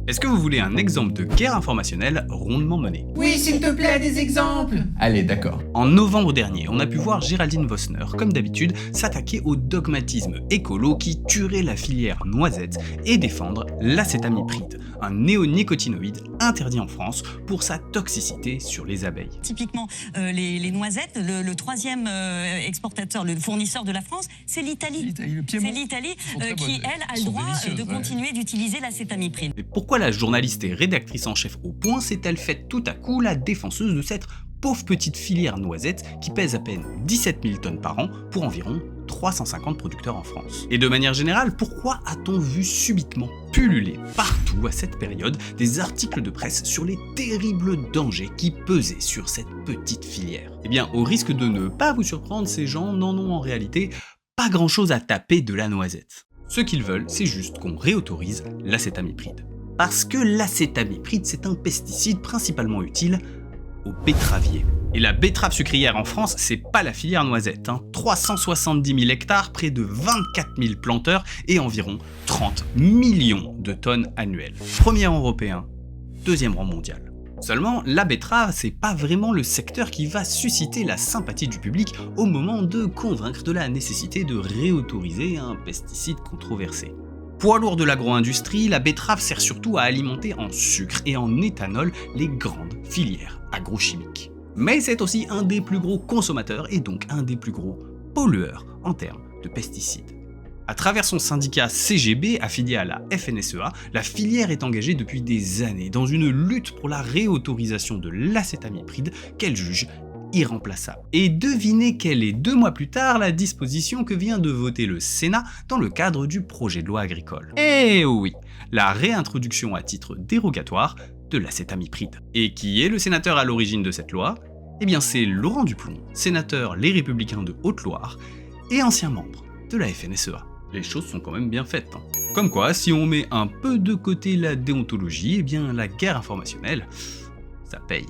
Est-ce que vous voulez un exemple de guerre informationnelle rondement menée? Oui, s'il te plaît, des exemples. Allez, d'accord. En novembre dernier, on a pu voir Géraldine Vossner, comme d'habitude, s'attaquer au dogmatisme écolo qui tuerait la filière noisette et défendre l'acétamipride, un néonicotinoïde interdit en France pour sa toxicité sur les abeilles. Typiquement, les noisettes, le troisième exportateur, le fournisseur de la France, c'est l'Italie. C'est l'Italie qui, elle, a le droit de continuer d'utiliser l'acétamipride. Mais pourquoi la journaliste et rédactrice en chef au Point s'est-elle faite tout à coup la défenseuse de cette pauvre petite filière noisette qui pèse à peine 17 000 tonnes par an pour environ 350 producteurs en France? Et de manière générale, pourquoi a-t-on vu subitement pulluler partout à cette période des articles de presse sur les terribles dangers qui pesaient sur cette petite filière? Eh bien, au risque de ne pas vous surprendre, ces gens n'en ont en réalité pas grand-chose à taper de la noisette. Ce qu'ils veulent, c'est juste qu'on réautorise l'acétamipride. Parce que l'acétamipride, c'est un pesticide principalement utile aux betteraviers. Et la betterave sucrière en France, c'est pas la filière noisette. 370 000 hectares, près de 24 000 planteurs et environ 30 millions de tonnes annuelles. Premier rang européen, deuxième rang mondial. Seulement, la betterave, c'est pas vraiment le secteur qui va susciter la sympathie du public au moment de convaincre de la nécessité de réautoriser un pesticide controversé. Poids lourd de l'agro-industrie, la betterave sert surtout à alimenter en sucre et en éthanol les grandes filières agrochimiques. Mais c'est aussi un des plus gros consommateurs et donc un des plus gros pollueurs en termes de pesticides. À travers son syndicat CGB, affilié à la FNSEA, la filière est engagée depuis des années dans une lutte pour la réautorisation de l'acétamipride qu'elle juge irremplaçable. Et devinez quelle est 2 mois plus tard la disposition que vient de voter le Sénat dans le cadre du projet de loi agricole. Eh oui, la réintroduction à titre dérogatoire de l'acétamipride. Et qui est le sénateur à l'origine de cette loi? Eh bien c'est Laurent Duplomb, sénateur Les Républicains de Haute-Loire et ancien membre de la FNSEA. Les choses sont quand même bien faites. Comme quoi, si on met un peu de côté la déontologie, eh bien la guerre informationnelle, ça paye.